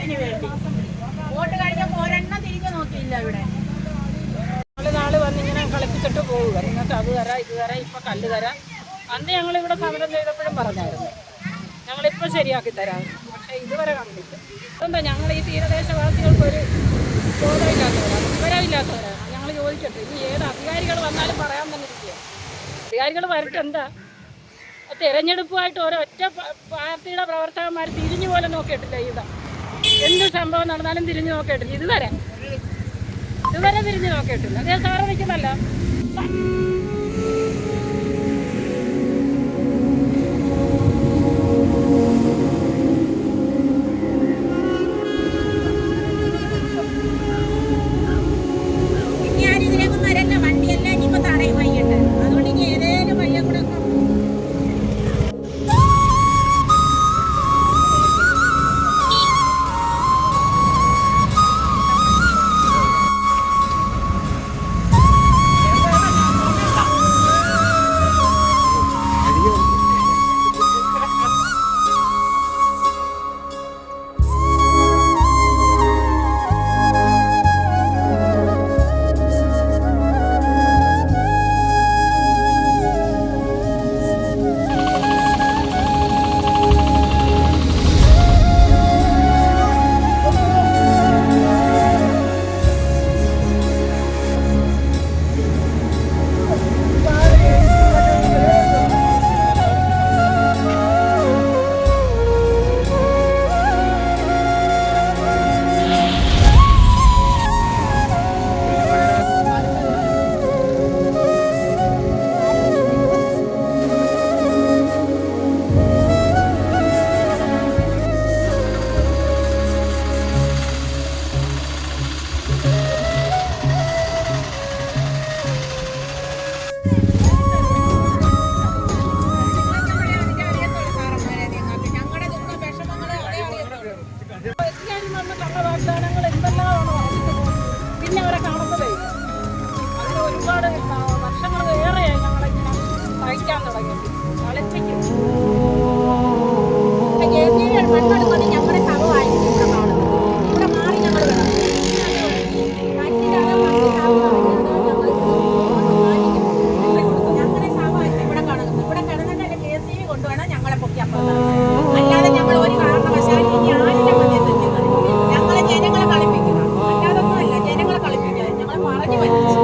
വോട്ടിന് വേണ്ടി. വോട്ട് കഴിഞ്ഞപ്പോൾ ഒരെണ്ണം തിരിഞ്ഞു നോക്കിയില്ല. ഇവിടെ നാള് വന്നിങ്ങനെ കളിപ്പിച്ചിട്ട് പോവുക, നിങ്ങൾക്ക് അത് തരാം ഇത് തരാം, ഇപ്പം കല്ല് തരാം. അന്ന് ഞങ്ങളിവിടെ സമരം ചെയ്തപ്പോഴും പറഞ്ഞായിരുന്നു ഞങ്ങളിപ്പോൾ ശരിയാക്കി തരാം. പക്ഷേ ഇതുവരെ കണ്ടില്ല. അതെന്താ ഞങ്ങൾ ഈ തീരദേശവാസികൾക്കൊരു ബോധമില്ലാത്തവരാണ്, വിവരമില്ലാത്തവരാണ്. ഞങ്ങൾ ചോദിക്കട്ടെ, ഇനി ഏത് അധികാരികൾ വന്നാലും പറയാൻ തന്നെ ഇരിക്കുക. അധികാരികൾ വരട്ടെ. എന്താ തിരഞ്ഞെടുപ്പുമായിട്ട് ഒരൊറ്റ പാർട്ടിയുടെ പ്രവർത്തകന്മാർ തിരിഞ്ഞു പോലെ നോക്കിയിട്ടില്ല. എന്ത് സംഭവം നടന്നാലും തിരിഞ്ഞു നോക്കിയിട്ടില്ല. ഇതുവരെ തിരിഞ്ഞു നോക്കിയിട്ടില്ല. അതേ സാറ് നിൽക്കുന്നല്ല. വണ്ടിയെല്ലാം ഇനിയിപ്പോൾ തടയും വൈകിട്ട്. അതുകൊണ്ട് ഇനി ഏതേലും വഴിയെ കൂടെ വാഗ്ദാനങ്ങൾ എന്തെല്ലാമാണോ പിന്നെ അവരെ കാണുന്നതേ. അങ്ങനെ ഒരുപാട് വർഷങ്ങൾ ഏറെയായി ഞങ്ങളിങ്ങനെ സഹിക്കാൻ തുടങ്ങി. കളിപ്പിക്കും ഞങ്ങളുടെ ശവമായിരിക്കും ഇവിടെ കാണുന്നത്. ഇവിടെ മാറി ഞങ്ങൾ ഞങ്ങളുടെ ശവമായിരിക്കും ഇവിടെ കാണുന്നത്. ഇവിടെ കിടന്നിട്ട് KCB കൊണ്ടുവേണം ഞങ്ങളെ പൊക്കി അപ്പുറത്താണ്. അല്ലാതെ ഞങ്ങൾ ഒരു കാരണവശാലും ഇനി ആരുടെ പ്രദേശത്ത് ഞങ്ങളെ ജനങ്ങളെ കളിപ്പിക്കണം. അല്ലാതൊന്നും അല്ല, ജനങ്ങളെ കളിപ്പിക്കുക. ഞങ്ങളെ പറഞ്ഞു പറ്റിച്ചു.